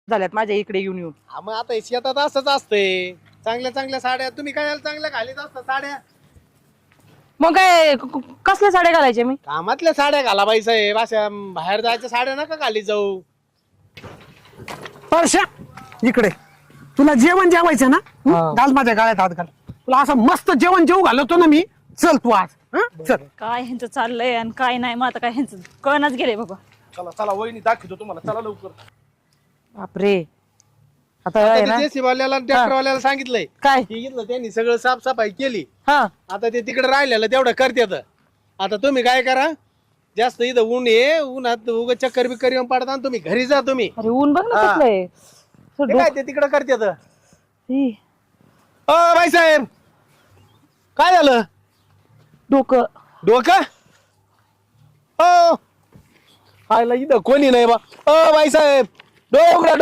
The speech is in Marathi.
झाल्यात माझ्या इकडे येऊन येऊन. मग आता हे शेतात असंच असतंय. चांगल्या चांगल्या साड्या तुम्ही काय चांगल्या घालीत असता साड्या. मग काय कसल्या साड्या घालायच्या मी? कामातल्या साड्या घाला बाई साहेब. अशा बाहेर जायच्या साड्या नका घाली जाऊ. परश्या इकडे तुला जेवण जेवायचं ना घाल माझ्या गाळ्यात हात घाल. तुला असं मस्त जेवण जेवू घालवतो ना मी. चल तू आज चल. काय ह्यांचं चाललंय आणि काय नाही, मग आता काय ह्यांचं कळनाच गेलंय बाबा. चला चला वहिनी दाखवतो तुम्हाला. चला लवकर. बापरे आता आहे ना जेसीबी वाल्याला ट्रॅक्टर वाल्याला सांगितलंय काय की इथलं त्यांनी सगळं साफसफाई केली. हा आता ते तिकडे राहिलेलं तेवढं करतात. आता तुम्ही काय करा, जास्त इथं ऊन आहे, उन्हात उगा चक्कर बिक्कर येऊन पडता आणि तुम्ही घरी जा. तुम्ही अरे ऊन बघ ना हा. कसलं आहे. ते काय ते तिकडे करतात. ई, बाई साहेब काय झालं? डोकं डोकं आयला इथं कोणी नाही बा. बाई साहेब डोकं